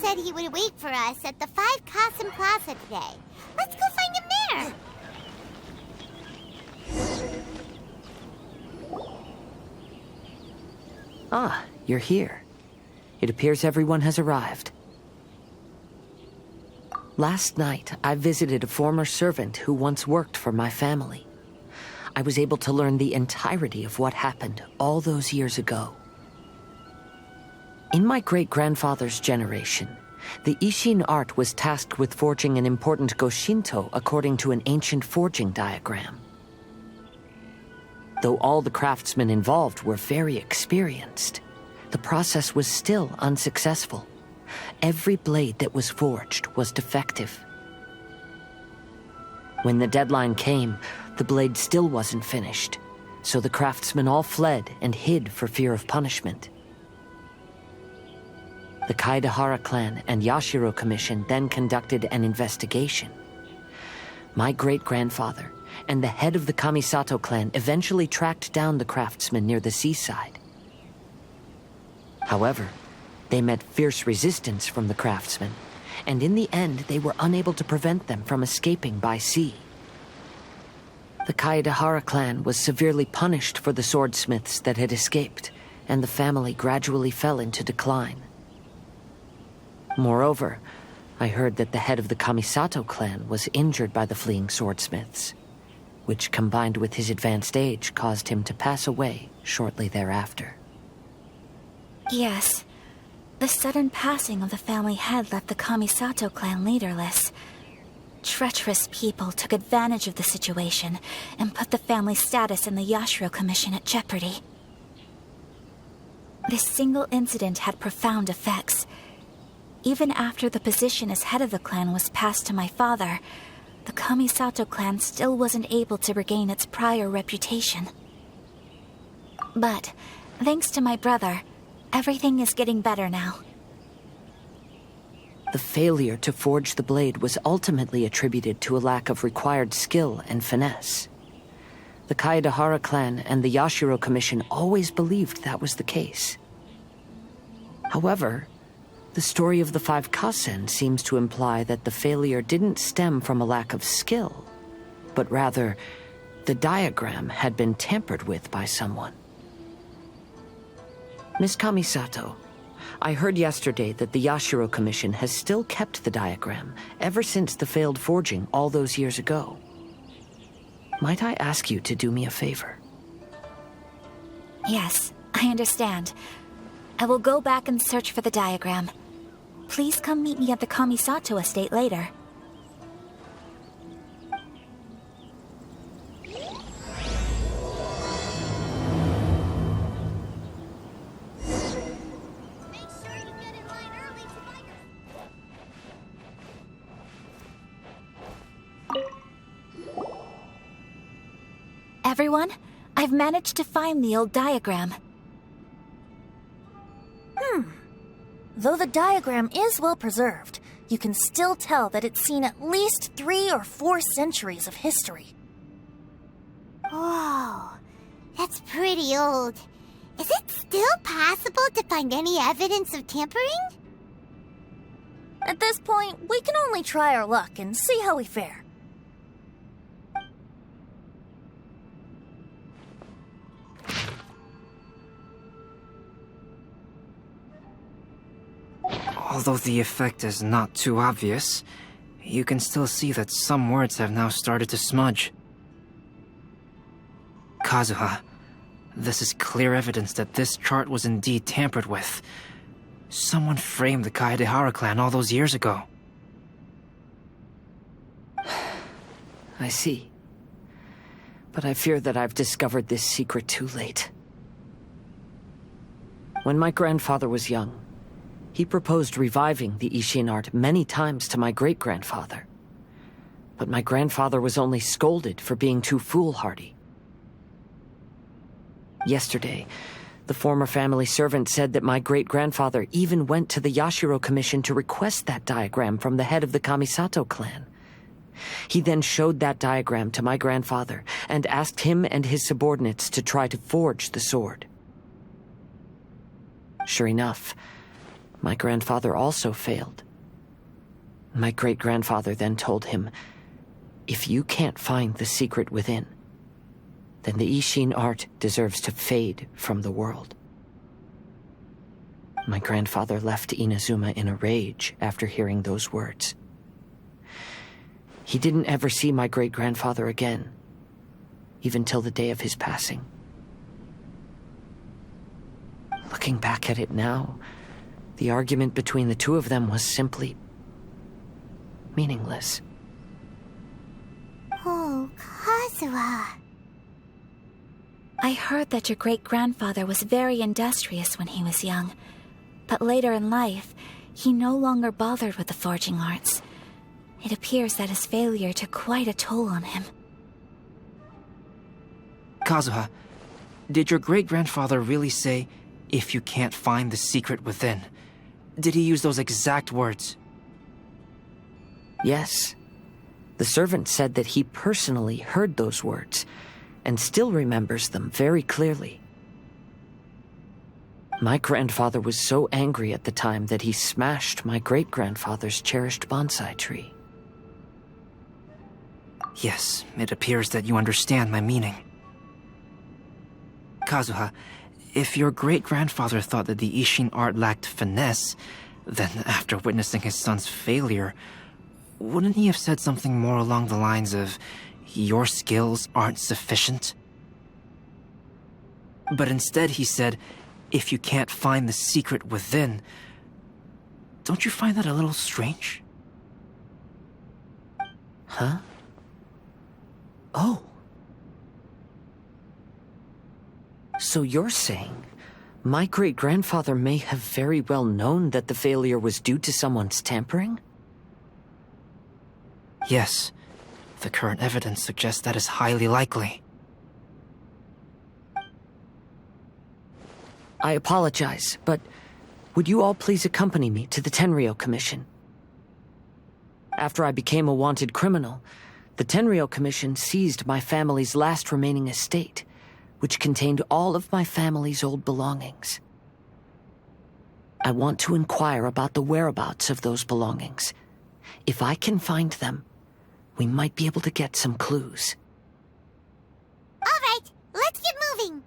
said he would wait for us at the 5 Kasim Plaza today. Let's go find him there. Ah, you're here. It appears everyone has arrived. Last night, I visited a former servant who once worked for my family. I was able to learn the entirety of what happened all those years ago. In my great-grandfather's generation, the Ishin art was tasked with forging an important Goshinto according to an ancient forging diagram. Though all the craftsmen involved were very experienced, the process was still unsuccessful. Every blade that was forged was defective. When the deadline came, the blade still wasn't finished, so the craftsmen all fled and hid for fear of punishment. The Kaedehara clan and Yashiro Commission then conducted an investigation. My great-grandfather and the head of the Kamisato clan eventually tracked down the craftsmen near the seaside. However, they met fierce resistance from the craftsmen, and in the end they were unable to prevent them from escaping by sea. The Kaedehara clan was severely punished for the swordsmiths that had escaped, and the family gradually fell into decline. Moreover, I heard that the head of the Kamisato clan was injured by the fleeing swordsmiths, which combined with his advanced age caused him to pass away shortly thereafter. Yes. The sudden passing of the family head left the Kamisato clan leaderless. Treacherous people took advantage of the situation and put the family's status in the Yashiro Commission at jeopardy. This single incident had profound effects. Even after the position as head of the clan was passed to my father, the Kamisato clan still wasn't able to regain its prior reputation. But, thanks to my brother, everything is getting better now. The failure to forge the blade was ultimately attributed to a lack of required skill and finesse. The Kaedehara clan and the Yashiro Commission always believed that was the case. However, the story of the 5 Kasen seems to imply that the failure didn't stem from a lack of skill, but rather, the diagram had been tampered with by someone. Miss Kamisato, I heard yesterday that the Yashiro Commission has still kept the diagram ever since the failed forging all those years ago. Might I ask you to do me a favor? Yes, I understand. I will go back and search for the diagram. Please come meet me at the Kamisato estate later. Everyone, I've managed to find the old diagram. Though the diagram is well preserved, you can still tell that it's seen at least 3 or 4 centuries of history. Whoa, that's pretty old. Is it still possible to find any evidence of tampering? At this point, we can only try our luck and see how we fare. Although the effect is not too obvious, you can still see that some words have now started to smudge. Kazuha, this is clear evidence that this chart was indeed tampered with. Someone framed the Kaedehara clan all those years ago. I see. But I fear that I've discovered this secret too late. When my grandfather was young, he proposed reviving the Ishin art many times to my great-grandfather. But my grandfather was only scolded for being too foolhardy. Yesterday, the former family servant said that my great-grandfather even went to the Yashiro Commission to request that diagram from the head of the Kamisato clan. He then showed that diagram to my grandfather and asked him and his subordinates to try to forge the sword. Sure enough, my grandfather also failed. My great-grandfather then told him, if you can't find the secret within, then the Ishin art deserves to fade from the world. My grandfather left Inazuma in a rage after hearing those words. He didn't ever see my great-grandfather again, even till the day of his passing. Looking back at it now, the argument between the two of them was simply meaningless. Oh, Kazuha. I heard that your great-grandfather was very industrious when he was young, but later in life, he no longer bothered with the forging arts. It appears that his failure took quite a toll on him. Kazuha, did your great-grandfather really say, if you can't find the secret within? Did he use those exact words? Yes. The servant said that he personally heard those words, and still remembers them very clearly. My grandfather was so angry at the time that he smashed my great-grandfather's cherished bonsai tree. Yes, it appears that you understand my meaning. Kazuha, if your great-grandfather thought that the Ishin art lacked finesse, then after witnessing his son's failure, wouldn't he have said something more along the lines of, your skills aren't sufficient? But instead he said, if you can't find the secret within. Don't you find that a little strange? Huh? Oh. So you're saying my great-grandfather may have very well known that the failure was due to someone's tampering? Yes. The current evidence suggests that is highly likely. I apologize, but would you all please accompany me to the Tenryou Commission? After I became a wanted criminal, the Tenryou Commission seized my family's last remaining estate, which contained all of my family's old belongings. I want to inquire about the whereabouts of those belongings. If I can find them, we might be able to get some clues. All right, let's get moving.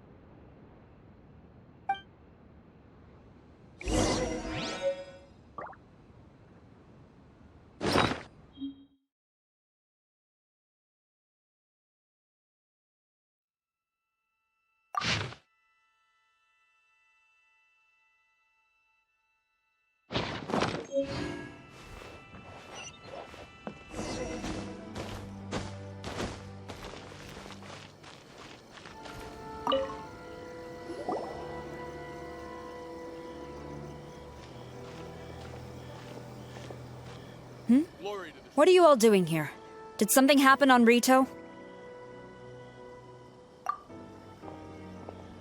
What are you all doing here? Did something happen on Rito?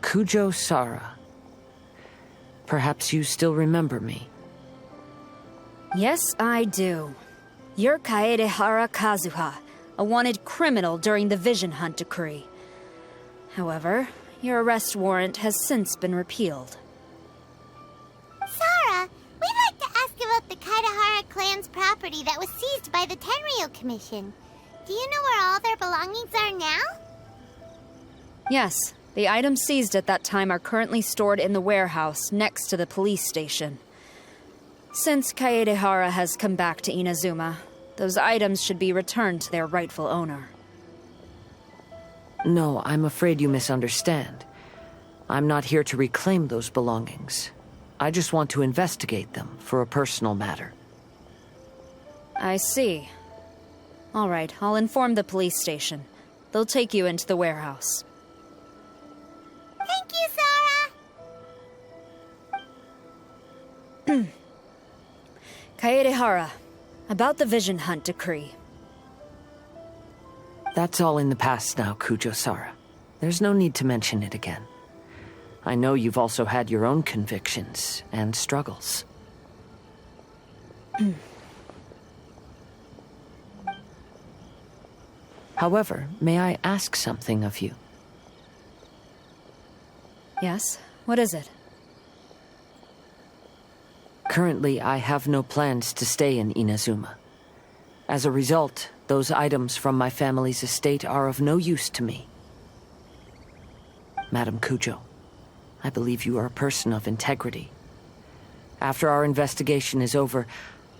Kujo Sara. Perhaps you still remember me. Yes, I do. You're Kaedehara Kazuha, a wanted criminal during the Vision Hunt decree. However, your arrest warrant has since been repealed. Sara, we'd like to ask about the Kaedehara clan's property that was seized by the Tenryou Commission. Do you know where all their belongings are now? Yes, the items seized at that time are currently stored in the warehouse next to the police station. Since Kaedehara has come back to Inazuma, those items should be returned to their rightful owner. No, I'm afraid you misunderstand. I'm not here to reclaim those belongings. I just want to investigate them for a personal matter. I see. All right, I'll inform the police station. They'll take you into the warehouse. Thank you, Sara. Kaedehara, about the Vision Hunt decree. That's all in the past now, Kujo Sara. There's no need to mention it again. I know you've also had your own convictions and struggles. However, may I ask something of you? Yes? What is it? Currently, I have no plans to stay in Inazuma. As a result, those items from my family's estate are of no use to me. Madam Kujo, I believe you are a person of integrity. After our investigation is over,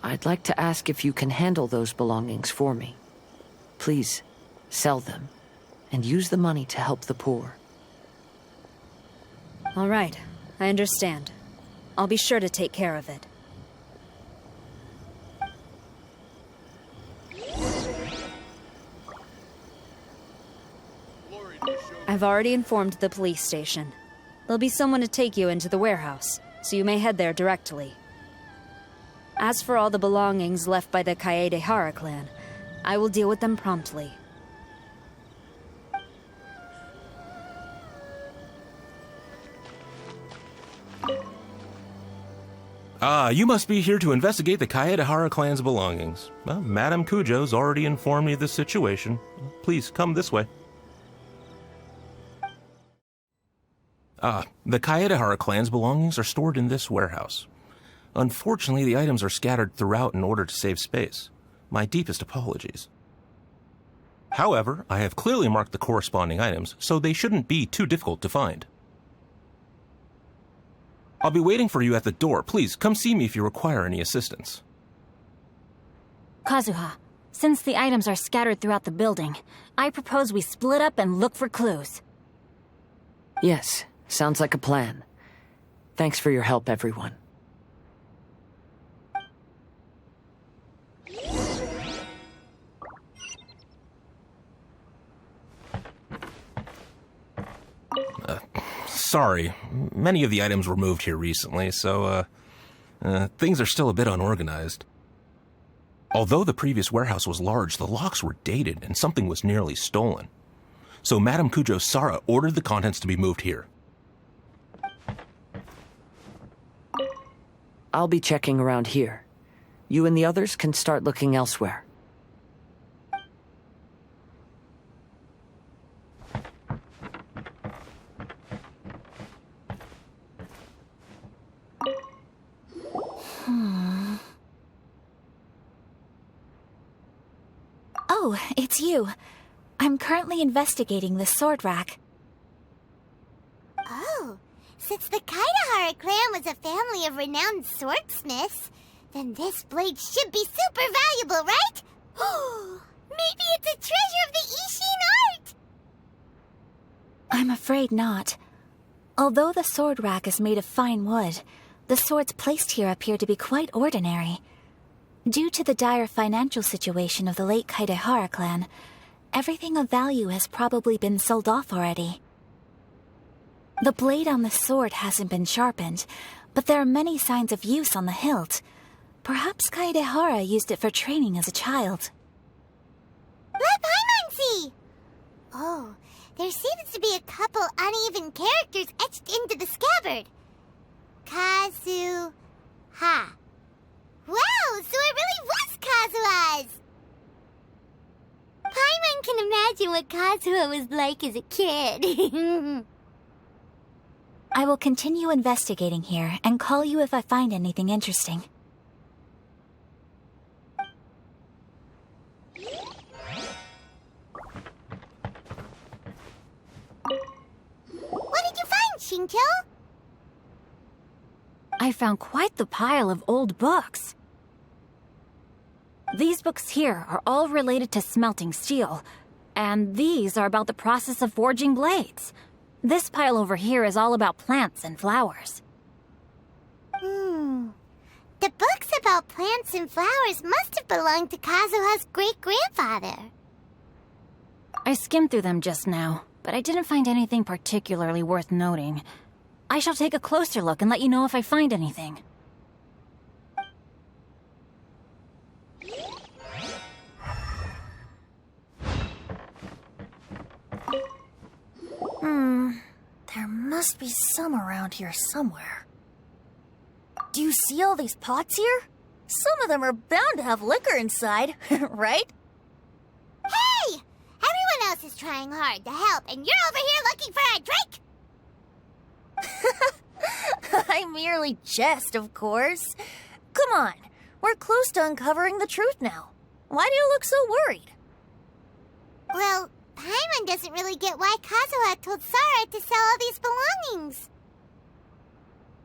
I'd like to ask if you can handle those belongings for me. Please, sell them, and use the money to help the poor. All right, I understand. I'll be sure to take care of it. I've already informed the police station. There'll be someone to take you into the warehouse, so you may head there directly. As for all the belongings left by the Kaedehara clan, I will deal with them promptly. You must be here to investigate the Kaedehara clan's belongings. Well, Madame Kujo's already informed me of the situation. Please, come this way. The Kaedehara clan's belongings are stored in this warehouse. Unfortunately, the items are scattered throughout in order to save space. My deepest apologies. However, I have clearly marked the corresponding items, so they shouldn't be too difficult to find. I'll be waiting for you at the door. Please, come see me if you require any assistance. Kazuha, since the items are scattered throughout the building, I propose we split up and look for clues. Yes, sounds like a plan. Thanks for your help, everyone. Sorry, many of the items were moved here recently, so, things are still a bit unorganized. Although the previous warehouse was large, the locks were dated and something was nearly stolen. So Madame Kujo Sara ordered the contents to be moved here. I'll be checking around here. You and the others can start looking elsewhere. Oh, it's you. I'm currently investigating the sword rack. Oh, since the Kaedehara clan was a family of renowned swordsmiths, then this blade should be super valuable, right? Maybe it's a treasure of the Ishin art! I'm afraid not. Although the sword rack is made of fine wood, the swords placed here appear to be quite ordinary. Due to the dire financial situation of the late Kaedehara clan, everything of value has probably been sold off already. The blade on the sword hasn't been sharpened, but there are many signs of use on the hilt. Perhaps Kaedehara used it for training as a child. Let Paimon see! Oh, there seems to be a couple uneven characters etched into the scabbard. Kazuha. Wow, so it really was Kazuha's! Paimon can imagine what Kazuha was like as a kid. I will continue investigating here and call you if I find anything interesting. What did you find, Shinto? I found quite the pile of old books. These books here are all related to smelting steel, and these are about the process of forging blades. This pile over here is all about plants and flowers. The books about plants and flowers must have belonged to Kazuha's great-grandfather. I skimmed through them just now, but I didn't find anything particularly worth noting. I shall take a closer look and let you know if I find anything. There must be some around here somewhere. Do you see all these pots here? Some of them are bound to have liquor inside, right? Hey! Everyone else is trying hard to help, and you're over here looking for a drink? I merely jest, of course. Come on, we're close to uncovering the truth now. Why do you look so worried? Well, Paimon doesn't really get why Kazuha told Sara to sell all these belongings.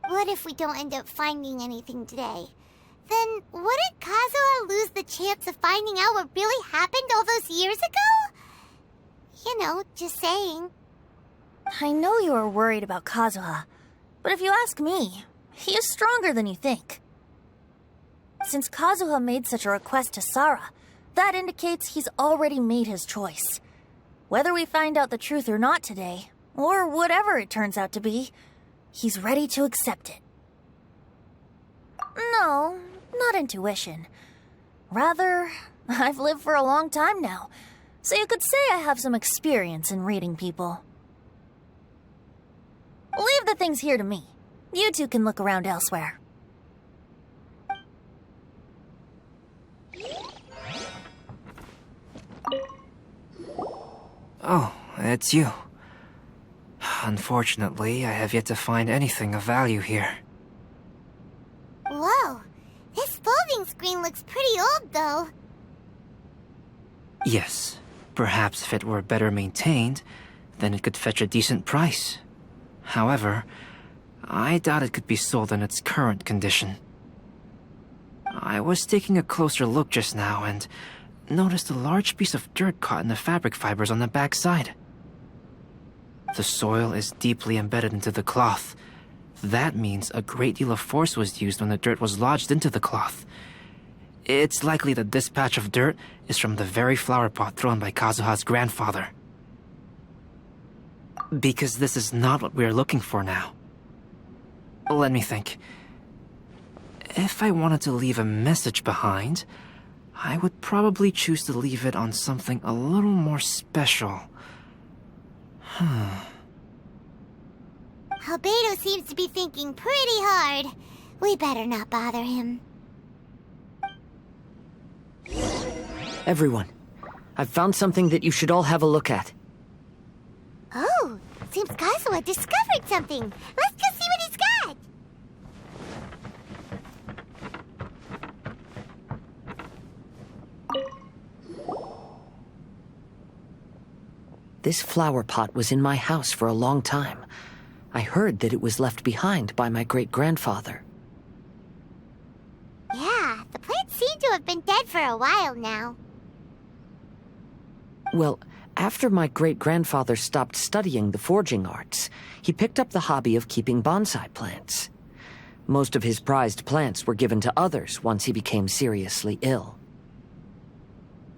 What if we don't end up finding anything today? Then wouldn't Kazuha lose the chance of finding out what really happened all those years ago? You know, just saying. I know you are worried about Kazuha, but if you ask me, he is stronger than you think. Since Kazuha made such a request to Sara, that indicates he's already made his choice. Whether we find out the truth or not today, or whatever it turns out to be, he's ready to accept it. No, not intuition. Rather, I've lived for a long time now, so you could say I have some experience in reading people. Leave the things here to me. You two can look around elsewhere. Oh, it's you. Unfortunately, I have yet to find anything of value here. Whoa, this folding screen looks pretty old, though. Yes, perhaps if it were better maintained, then it could fetch a decent price. However, I doubt it could be sold in its current condition. I was taking a closer look just now and noticed a large piece of dirt caught in the fabric fibers on the back side. The soil is deeply embedded into the cloth. That means a great deal of force was used when the dirt was lodged into the cloth. It's likely that this patch of dirt is from the very flower pot thrown by Kazuha's grandfather. Because this is not what we are looking for now. Let me think. If I wanted to leave a message behind, I would probably choose to leave it on something a little more special. Albedo seems to be thinking pretty hard. We better not bother him. Everyone, I've found something that you should all have a look at. Oh, seems Kazuha discovered something. Let's go see what he's got. This flower pot was in my house for a long time. I heard that it was left behind by my great-grandfather. Yeah, the plants seem to have been dead for a while now. Well, after my great-grandfather stopped studying the forging arts, he picked up the hobby of keeping bonsai plants. Most of his prized plants were given to others once he became seriously ill.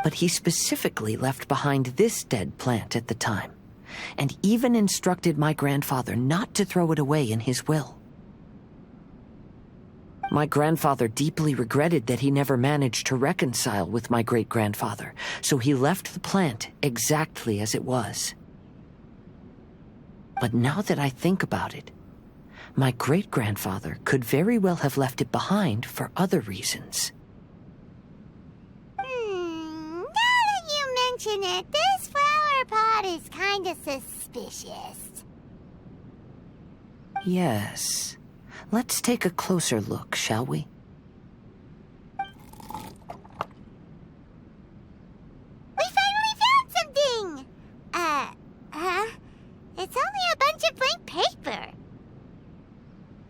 But he specifically left behind this dead plant at the time, and even instructed my grandfather not to throw it away in his will. My grandfather deeply regretted that he never managed to reconcile with my great-grandfather, so he left the plant exactly as it was. But now that I think about it, my great-grandfather could very well have left it behind for other reasons. Now that you mention it, this flower pot is kinda suspicious. Yes. Let's take a closer look, shall we? We finally found something! It's only a bunch of blank paper.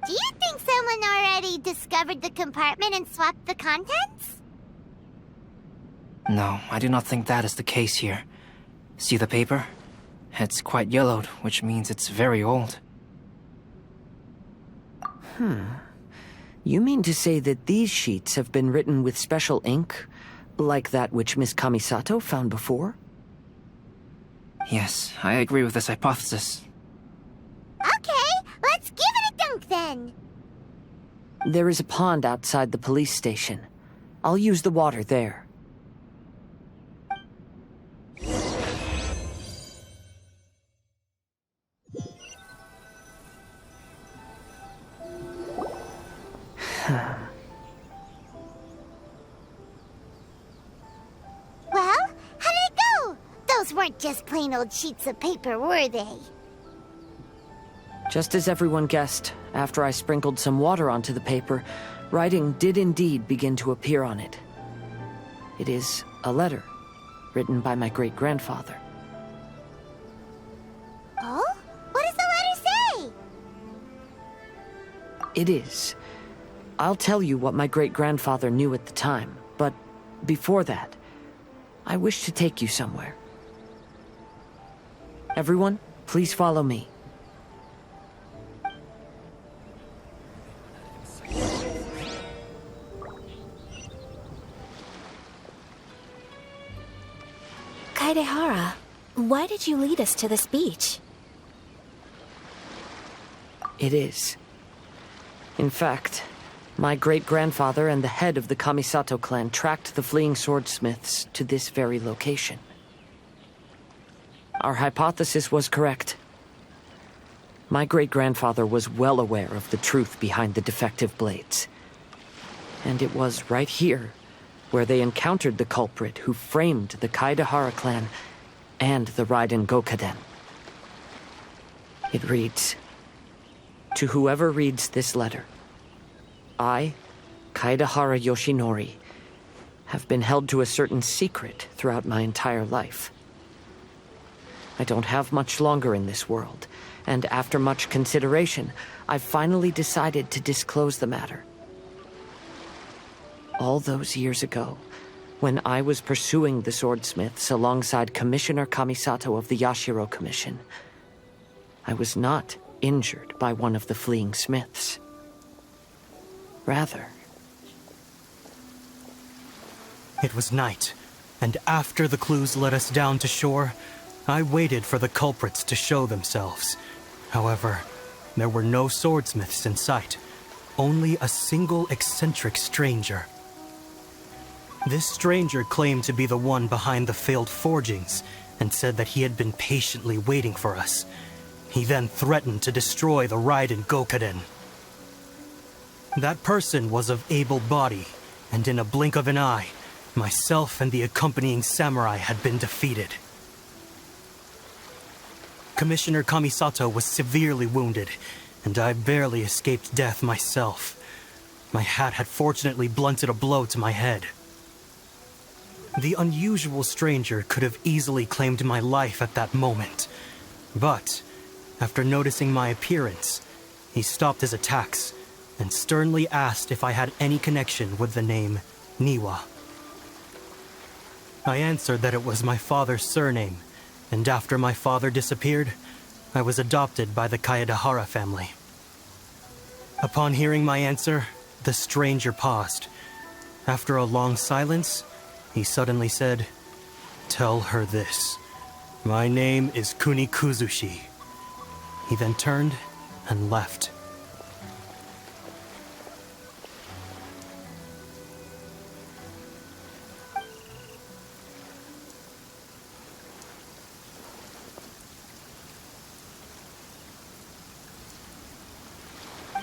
Do you think someone already discovered the compartment and swapped the contents? No, I do not think that is the case here. See the paper? It's quite yellowed, which means it's very old. You mean to say that these sheets have been written with special ink, like that which Miss Kamisato found before? Yes, I agree with this hypothesis. Okay, let's give it a dunk then. There is a pond outside the police station. I'll use the water there. Well, how did it go? Those weren't just plain old sheets of paper, were they? Just as everyone guessed, after I sprinkled some water onto the paper, writing did indeed begin to appear on it. It is a letter written by my great-grandfather. Oh? What does the letter say? It is. I'll tell you what my great-grandfather knew at the time, but before that, I wish to take you somewhere. Everyone, please follow me. Kaedehara, why did you lead us to this beach? It is. In fact, my great-grandfather and the head of the Kamisato clan tracked the fleeing swordsmiths to this very location. Our hypothesis was correct. My great-grandfather was well aware of the truth behind the defective blades. And it was right here where they encountered the culprit who framed the Kaedehara clan and the Raiden Gokaden. It reads, "To whoever reads this letter, I, Kaedehara Yoshinori, have been held to a certain secret throughout my entire life. I don't have much longer in this world, and after much consideration, I've finally decided to disclose the matter. All those years ago, when I was pursuing the swordsmiths alongside Commissioner Kamisato of the Yashiro Commission, I was not injured by one of the fleeing smiths. Rather, It was night, and after the clues led us down to shore, I waited for the culprits to show themselves. However, there were no swordsmiths in sight, only a single eccentric stranger. This stranger claimed to be the one behind the failed forgings, and said that he had been patiently waiting for us. He then threatened to destroy the Raiden Gokaden. That person was of able body, and in a blink of an eye, myself and the accompanying samurai had been defeated. Commissioner Kamisato was severely wounded, and I barely escaped death myself. My hat had fortunately blunted a blow to my head. The unusual stranger could have easily claimed my life at that moment, but after noticing my appearance, he stopped his attacks and sternly asked if I had any connection with the name Niwa. I answered that it was my father's surname, and after my father disappeared, I was adopted by the Kaedehara family. Upon hearing my answer, the stranger paused. After a long silence, he suddenly said, "Tell her this. My name is Kuni Kuzushi." He then turned and left.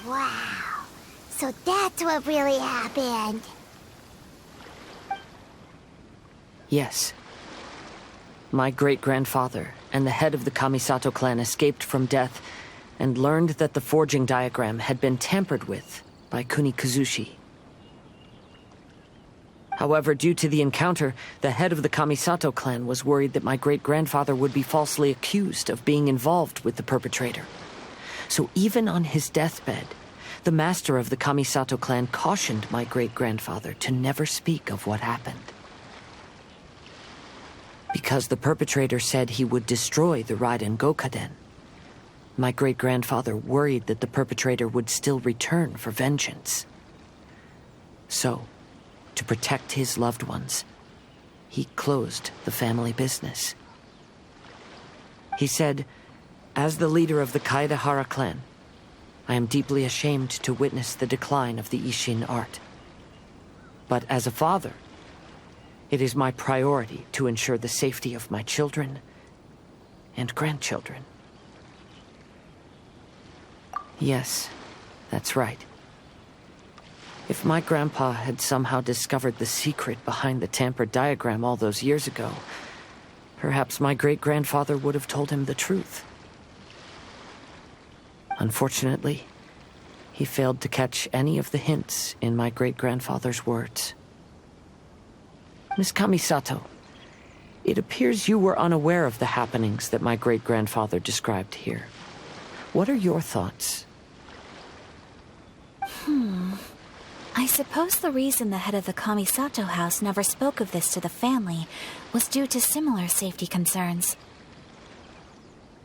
Wow. So that's what really happened. yes. My great-grandfather and the head of the Kamisato clan escaped from death and learned that the forging diagram had been tampered with by Kuni Kuzushi. However, due to the encounter, the head of the Kamisato clan was worried that my great-grandfather would be falsely accused of being involved with the perpetrator. So even on his deathbed, the master of the Kamisato clan cautioned my great-grandfather to never speak of what happened. Because the perpetrator said he would destroy the Raiden Gokaden, my great-grandfather worried that the perpetrator would still return for vengeance. So, to protect his loved ones, he closed the family business. He said, "As the leader of the Kaedehara clan, I am deeply ashamed to witness the decline of the Ishin art. But as a father, it is my priority to ensure the safety of my children and grandchildren." Yes, that's right. If my grandpa had somehow discovered the secret behind the tampered diagram all those years ago, perhaps my great-grandfather would have told him the truth. Unfortunately, he failed to catch any of the hints in my great-grandfather's words. Miss Kamisato, it appears you were unaware of the happenings that my great-grandfather described here. What are your thoughts? I suppose the reason the head of the Kamisato house never spoke of this to the family was due to similar safety concerns.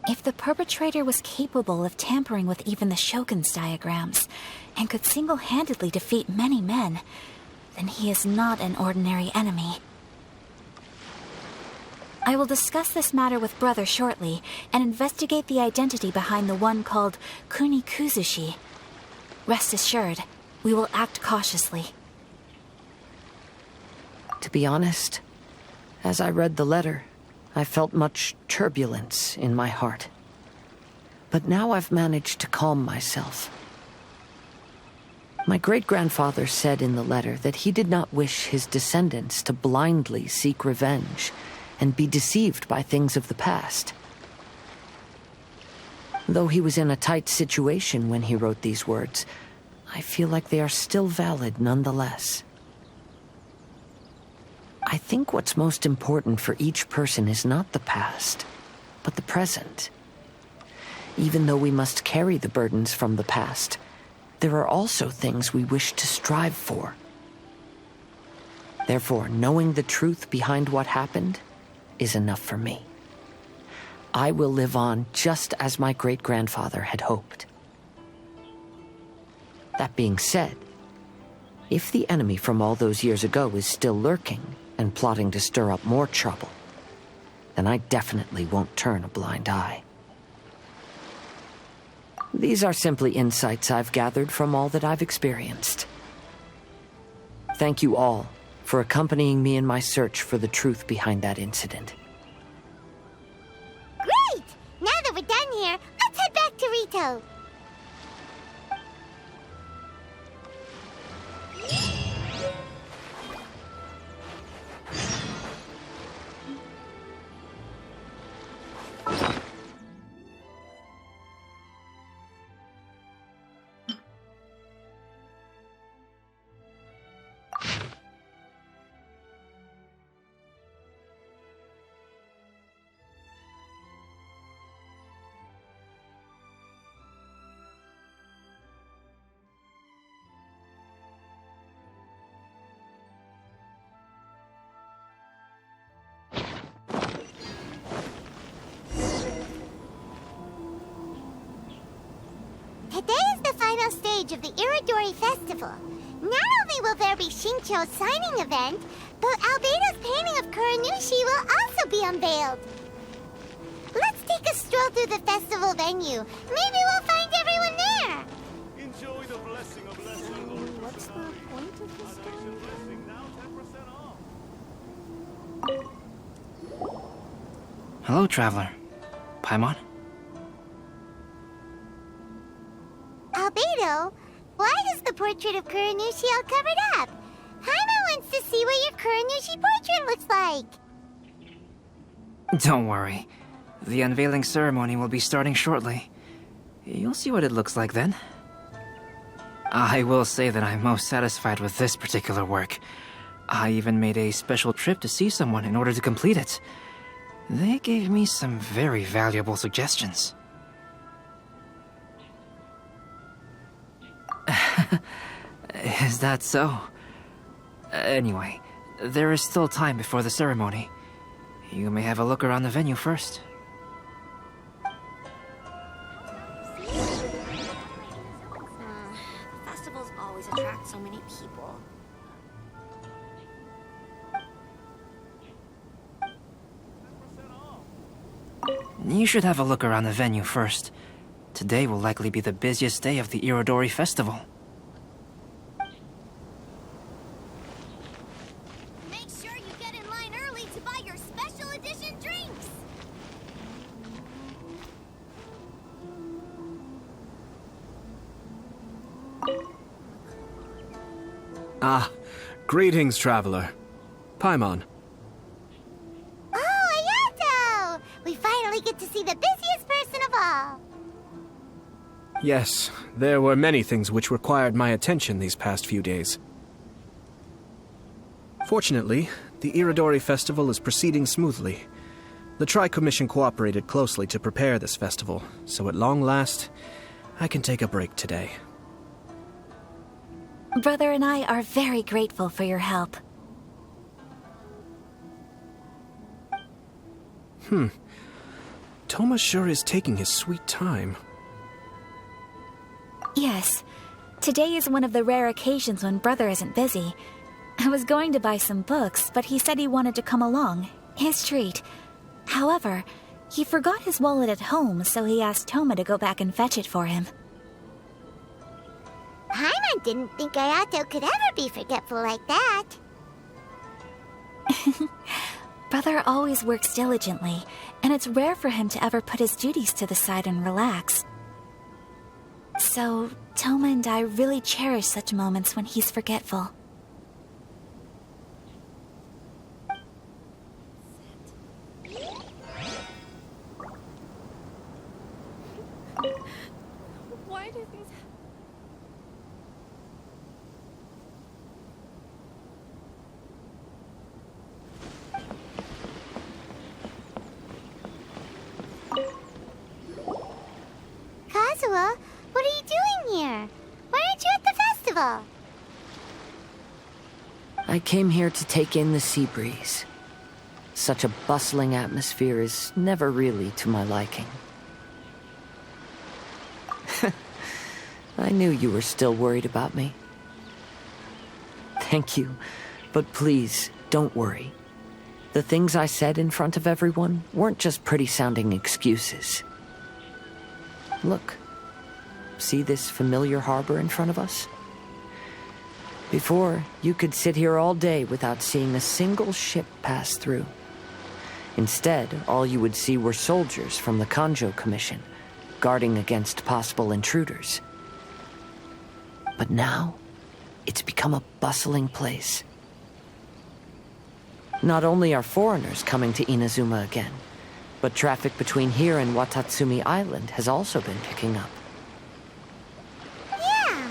If the perpetrator was capable of tampering with even the Shogun's diagrams, and could single-handedly defeat many men, then he is not an ordinary enemy. I will discuss this matter with Brother shortly, and investigate the identity behind the one called Kuni Kuzushi. Rest assured, we will act cautiously. To be honest, as I read the letter, I felt much turbulence in my heart. But now I've managed to calm myself. My great-grandfather said in the letter that he did not wish his descendants to blindly seek revenge and be deceived by things of the past. Though he was in a tight situation when he wrote these words, I feel like they are still valid nonetheless. I think what's most important for each person is not the past, but the present. Even though we must carry the burdens from the past, there are also things we wish to strive for. Therefore, knowing the truth behind what happened is enough for me. I will live on just as my great-grandfather had hoped. That being said, if the enemy from all those years ago is still lurking and plotting to stir up more trouble, then I definitely won't turn a blind eye. These are simply insights I've gathered from all that I've experienced. Thank you all for accompanying me in my search for the truth behind that incident. Great! Now that we're done here, let's head back to Rito. Today is the final stage of the Irodori Festival. Not only will there be Shincho's signing event, but Albedo's painting of Kuranushi will also be unveiled. Let's take a stroll through the festival venue. Maybe we'll find everyone there. Enjoy the blessing of lesson. What's the point of this story? Now 10% off. Hello, traveler. Paimon? Albedo, why is the portrait of Kuranushi all covered up? Paimon wants to see what your Kuranushi portrait looks like. Don't worry. The unveiling ceremony will be starting shortly. You'll see what it looks like then. I will say that I'm most satisfied with this particular work. I even made a special trip to see someone in order to complete it. They gave me some very valuable suggestions. Is that so? Anyway, there is still time before the ceremony. You may have a look around the venue first. Festivals always attract so many people. You should have a look around the venue first. Today will likely be the busiest day of the Irodori Festival. Make sure you get in line early to buy your special edition drinks. Ah, greetings, traveler. Paimon. Oh, Ayato! We finally get to see the busiest person of all. Yes, there were many things which required my attention these past few days. Fortunately, the Iridori Festival is proceeding smoothly. The Tri-Commission cooperated closely to prepare this festival, so at long last, I can take a break today. Brother and I are very grateful for your help. Thoma sure is taking his sweet time. Yes. Today is one of the rare occasions when Brother isn't busy. I was going to buy some books, but he said he wanted to come along. His treat. However, he forgot his wallet at home, so he asked Thoma to go back and fetch it for him. Paimon didn't think Ayato could ever be forgetful like that. Brother always works diligently, and it's rare for him to ever put his duties to the side and relax. So, Thoma and I really cherish such moments when he's forgetful. Why do things Kazuha, what are you doing here? Why aren't you at the festival? I came here to take in the sea breeze. Such a bustling atmosphere is never really to my liking. I knew you were still worried about me. Thank you, but please, don't worry. The things I said in front of everyone weren't just pretty-sounding excuses. Look. See this familiar harbor in front of us? Before, you could sit here all day without seeing a single ship pass through. Instead, all you would see were soldiers from the Kanjo Commission, guarding against possible intruders. But now, it's become a bustling place. Not only are foreigners coming to Inazuma again, but traffic between here and Watatsumi Island has also been picking up. Yeah,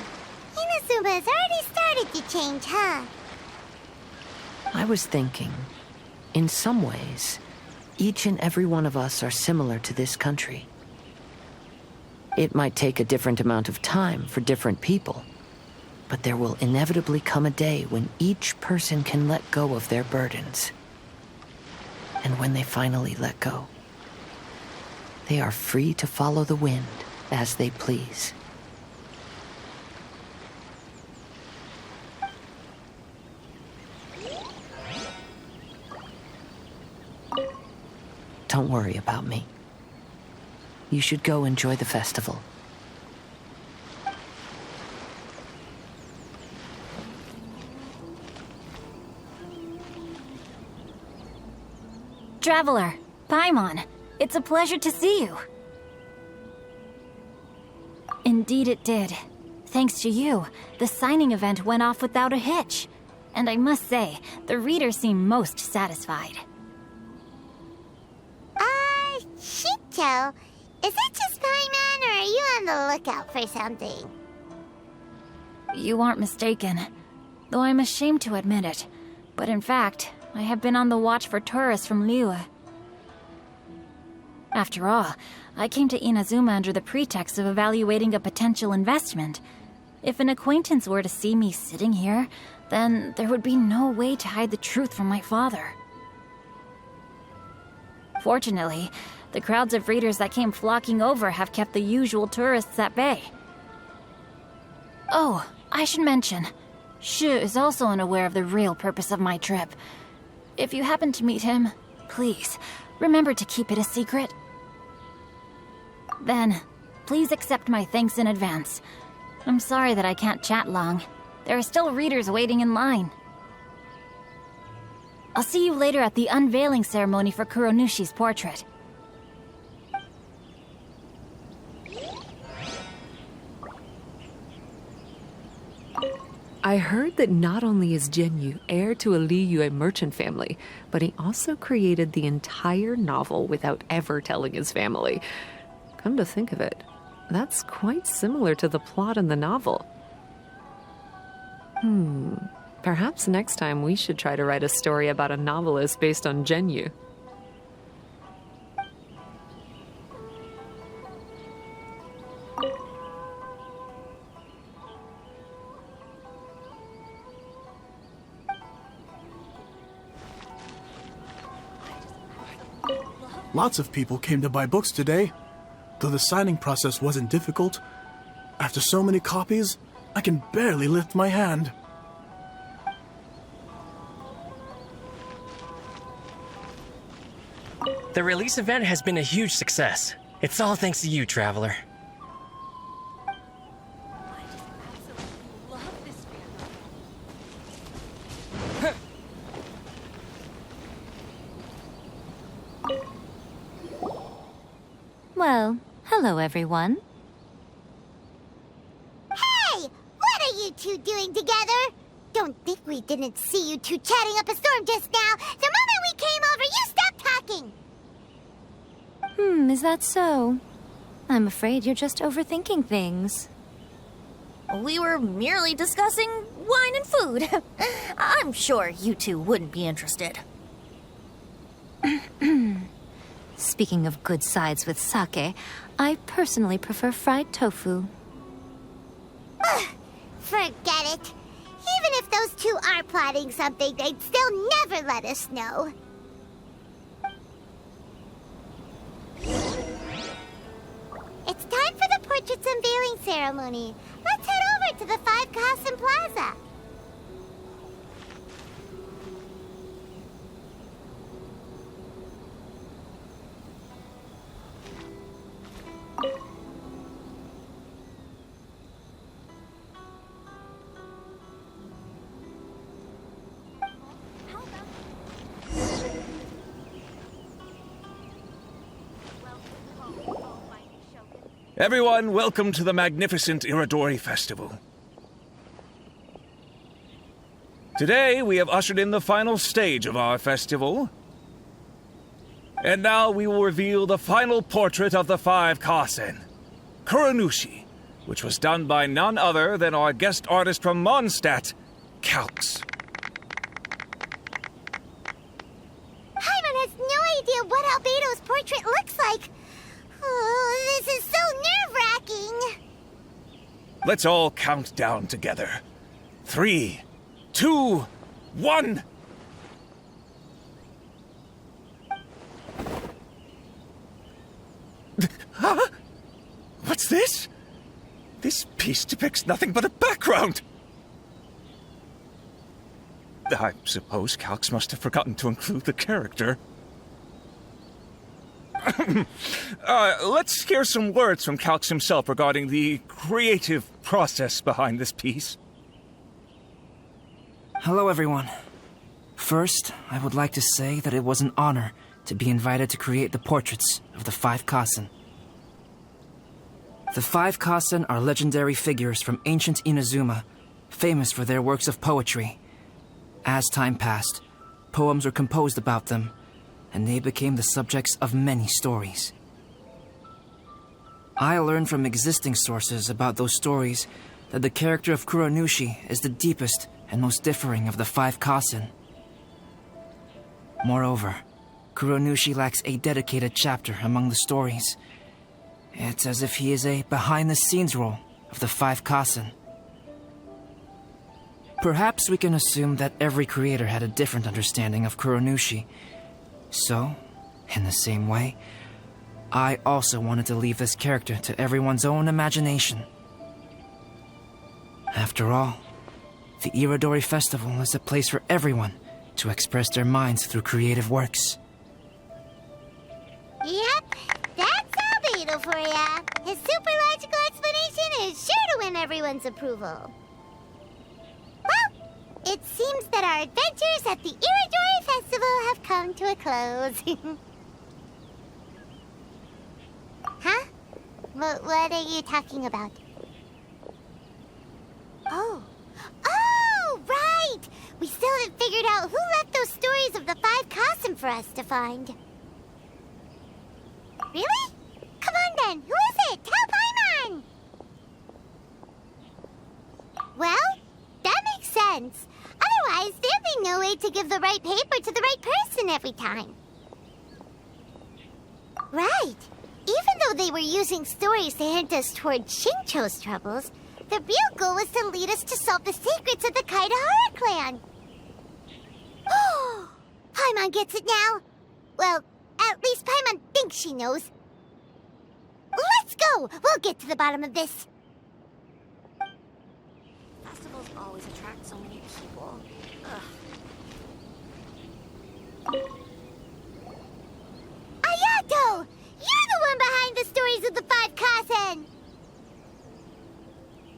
Inazuma has already started to change, huh? I was thinking, in some ways, each and every one of us are similar to this country. It might take a different amount of time for different people, but there will inevitably come a day when each person can let go of their burdens. And when they finally let go, they are free to follow the wind as they please. Don't worry about me. You should go enjoy the festival. Traveler, Paimon, it's a pleasure to see you. Indeed it did. Thanks to you, the signing event went off without a hitch. And I must say, the readers seem most satisfied. Shito, is it just Paimon, or are you on the lookout for something? You aren't mistaken, though I'm ashamed to admit it. But in fact, I have been on the watch for tourists from Liyue. After all, I came to Inazuma under the pretext of evaluating a potential investment. If an acquaintance were to see me sitting here, then there would be no way to hide the truth from my father. Fortunately, the crowds of readers that came flocking over have kept the usual tourists at bay. Oh, I should mention, Shu is also unaware of the real purpose of my trip. If you happen to meet him, please, remember to keep it a secret. Then, please accept my thanks in advance. I'm sorry that I can't chat long. There are still readers waiting in line. I'll see you later at the unveiling ceremony for Kuronushi's portrait. I heard that not only is Genyu heir to a Liyue merchant family, but he also created the entire novel without ever telling his family. Come to think of it, That's quite similar to the plot in the novel. Perhaps next time we should try to write a story about a novelist based on Genyu. Lots of people came to buy books today. Though the signing process wasn't difficult, after so many copies, I can barely lift my hand. The release event has been a huge success. It's all thanks to you, Traveler. Well, hello everyone. Hey! What are you two doing together? Don't think we didn't see you two chatting up a storm just now. The moment we came over, you stopped talking! Is that so? I'm afraid you're just overthinking things. We were merely discussing wine and food. I'm sure you two wouldn't be interested. Speaking of good sides with sake, I personally prefer fried tofu. Forget it. Even if those two are plotting something, they'd still never let us know. It's time for the portrait's unveiling ceremony. Let's head over to the Five Kasen Plaza. Everyone, welcome to the magnificent Irodori Festival. Today, we have ushered in the final stage of our festival. And now we will reveal the final portrait of the Five Kasen, Kuronushi, which was done by none other than our guest artist from Mondstadt, Calx. Paimon has no idea what Albedo's portrait looks like. Oh, this is so nerve-wracking. Let's all count down together. 3, 2, 1. Huh? What's this? This piece depicts nothing but a background. I suppose Calx must have forgotten to include the character. Let's hear some words from Calx himself regarding the creative process behind this piece. Hello, everyone. First, I would like to say that it was an honor to be invited to create the portraits of the Five Kasen. The Five Kasen are legendary figures from ancient Inazuma, famous for their works of poetry. As time passed, poems were composed about them, and they became the subjects of many stories. I learned from existing sources about those stories that the character of Kuronushi is the deepest and most differing of the Five Kasen. Moreover, Kuronushi lacks a dedicated chapter among the stories. It's as if he is a behind-the-scenes role of the Five Kasen. Perhaps we can assume that every creator had a different understanding of Kuronushi. So, in the same way, I also wanted to leave this character to everyone's own imagination. After all, the Irodori Festival is a place for everyone to express their minds through creative works. Yep, that's Albedo for ya. His super logical explanation is sure to win everyone's approval. Well, it seems that our adventures at the Irodori Festival have come to a close. Huh? What are you talking about? Oh, right! We still haven't figured out who left those stories of the Five Kasen for us to find. Really? Come on then, who is it? Tell Paimon! sense. Otherwise, there'd be no way to give the right paper to the right person every time. Right. Even though they were using stories to hint us toward Xingqiu's troubles, the real goal was to lead us to solve the secrets of the Kaedehara clan. Oh, Paimon gets it now. Well, at least Paimon thinks she knows. Let's go! We'll get to the bottom of this. Festivals always attract so many people. Ayato! You're the one behind the stories of the Five Kasen!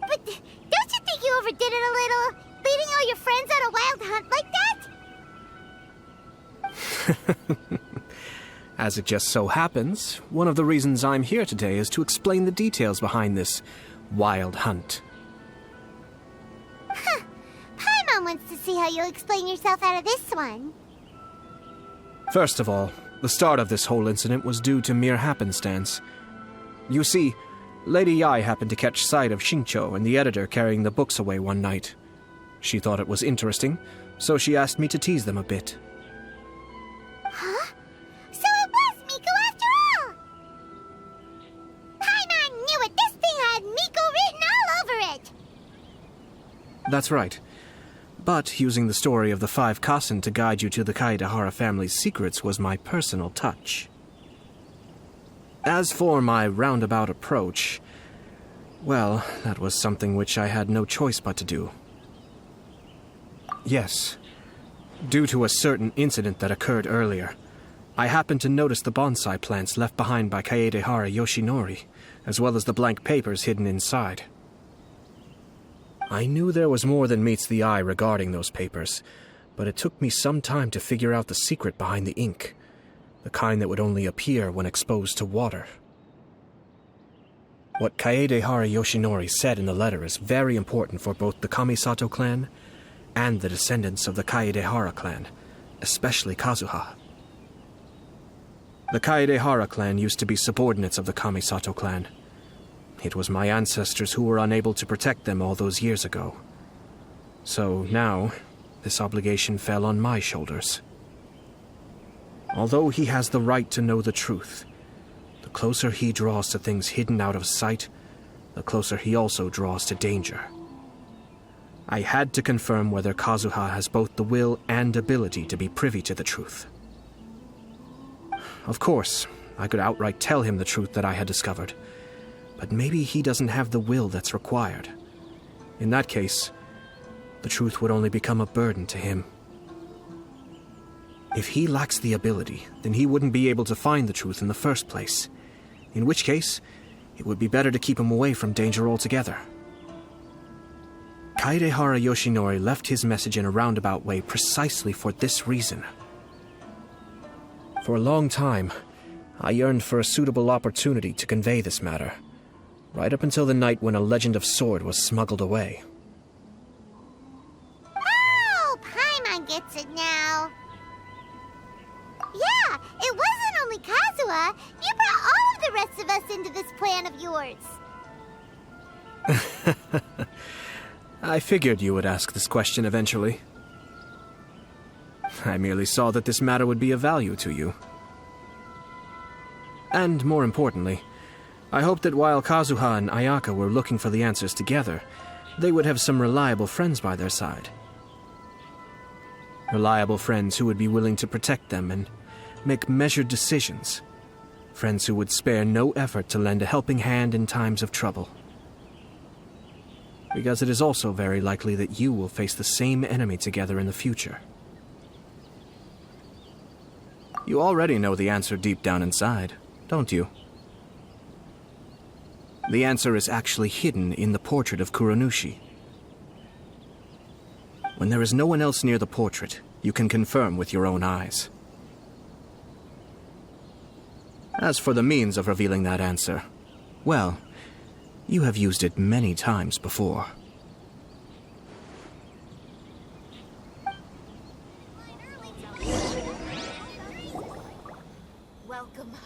But don't you think you overdid it a little? Leading all your friends on a wild hunt like that? As it just so happens, one of the reasons I'm here today is to explain the details behind this wild hunt. Huh. Paimon wants to see how you'll explain yourself out of this one. First of all, the start of this whole incident was due to mere happenstance. You see, Lady Yai happened to catch sight of Xingqiu and the editor carrying the books away one night. She thought it was interesting, so she asked me to tease them a bit. Huh? So it was Miko after all! Paimon knew it! This thing had Miko written all over it! That's right. But using the story of the Five Kasen to guide you to the Kaedehara family's secrets was my personal touch. As for my roundabout approach, well, that was something which I had no choice but to do. Yes, due to a certain incident that occurred earlier, I happened to notice the bonsai plants left behind by Kaedehara Yoshinori, as well as the blank papers hidden inside. I knew there was more than meets the eye regarding those papers, but it took me some time to figure out the secret behind the ink, the kind that would only appear when exposed to water. What Kaedehara Yoshinori said in the letter is very important for both the Kamisato clan and the descendants of the Kaedehara clan, especially Kazuha. The Kaedehara clan used to be subordinates of the Kamisato clan. It was my ancestors who were unable to protect them all those years ago. So now, this obligation fell on my shoulders. Although he has the right to know the truth, the closer he draws to things hidden out of sight, the closer he also draws to danger. I had to confirm whether Kazuha has both the will and ability to be privy to the truth. Of course, I could outright tell him the truth that I had discovered, but maybe he doesn't have the will that's required. In that case, the truth would only become a burden to him. If he lacks the ability, then he wouldn't be able to find the truth in the first place, in which case, it would be better to keep him away from danger altogether. Kaedehara Yoshinori left his message in a roundabout way precisely for this reason. For a long time, I yearned for a suitable opportunity to convey this matter, right up until the night when a legend of sword was smuggled away. Oh, Paimon gets it now. Yeah, it wasn't only Kazuha. You brought all of the rest of us into this plan of yours. I figured you would ask this question eventually. I merely saw that this matter would be of value to you. And more importantly, I hoped that while Kazuha and Ayaka were looking for the answers together, they would have some reliable friends by their side. Reliable friends who would be willing to protect them and make measured decisions. Friends who would spare no effort to lend a helping hand in times of trouble. Because it is also very likely that you will face the same enemy together in the future. You already know the answer deep down inside, don't you? The answer is actually hidden in the portrait of Kuronushi. When there is no one else near the portrait, you can confirm with your own eyes. As for the means of revealing that answer, well, you have used it many times before.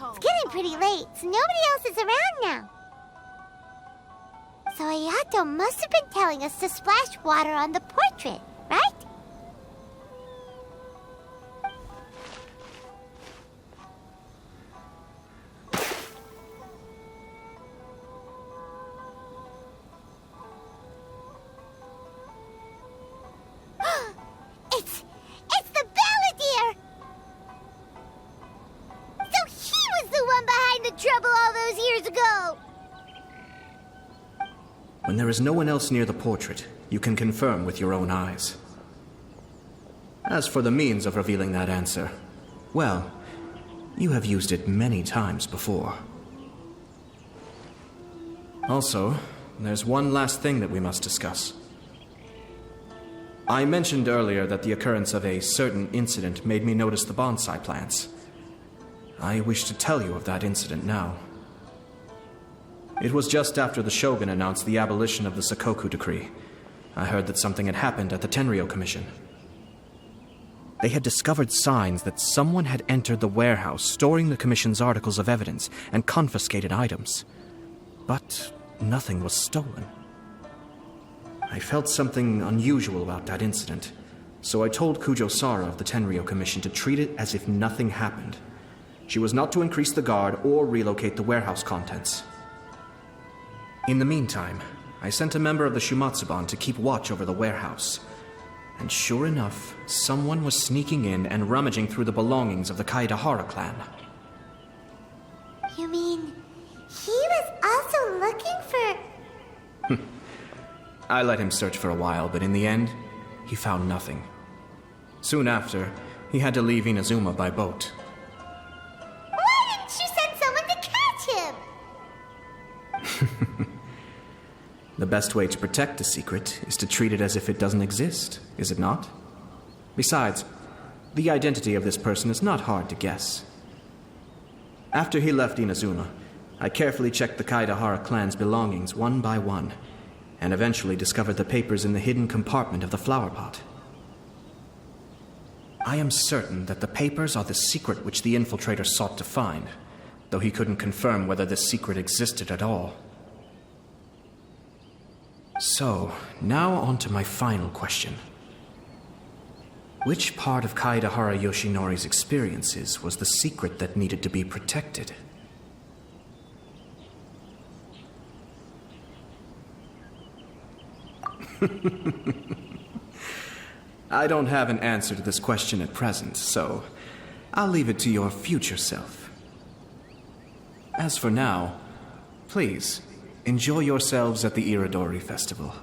It's getting pretty late, so nobody else is around now. So Ayato must have been telling us to splash water on the portrait. When there is no one else near the portrait, you can confirm with your own eyes. As for the means of revealing that answer, well, you have used it many times before. Also, there's one last thing that we must discuss. I mentioned earlier that the occurrence of a certain incident made me notice the bonsai plants. I wish to tell you of that incident now. It was just after the Shogun announced the abolition of the Sakoku Decree. I heard that something had happened at the Tenryou Commission. They had discovered signs that someone had entered the warehouse storing the Commission's articles of evidence and confiscated items. But nothing was stolen. I felt something unusual about that incident, so I told Kujo Sara of the Tenryou Commission to treat it as if nothing happened. She was not to increase the guard or relocate the warehouse contents. In the meantime, I sent a member of the Shumatsuban to keep watch over the warehouse. And sure enough, someone was sneaking in and rummaging through the belongings of the Kaedahara clan. You mean, he was also looking for... I let him search for a while, but in the end, he found nothing. Soon after, he had to leave Inazuma by boat. Why didn't you send someone to catch him? The best way to protect a secret is to treat it as if it doesn't exist, is it not? Besides, the identity of this person is not hard to guess. After he left Inazuma, I carefully checked the Kaedahara clan's belongings one by one, and eventually discovered the papers in the hidden compartment of the flower pot. I am certain that the papers are the secret which the infiltrator sought to find, though he couldn't confirm whether this secret existed at all. So, now on to my final question. Which part of Kaedahara Yoshinori's experiences was the secret that needed to be protected? I don't have an answer to this question at present, so I'll leave it to your future self. As for now, please, enjoy yourselves at the Irodori Festival.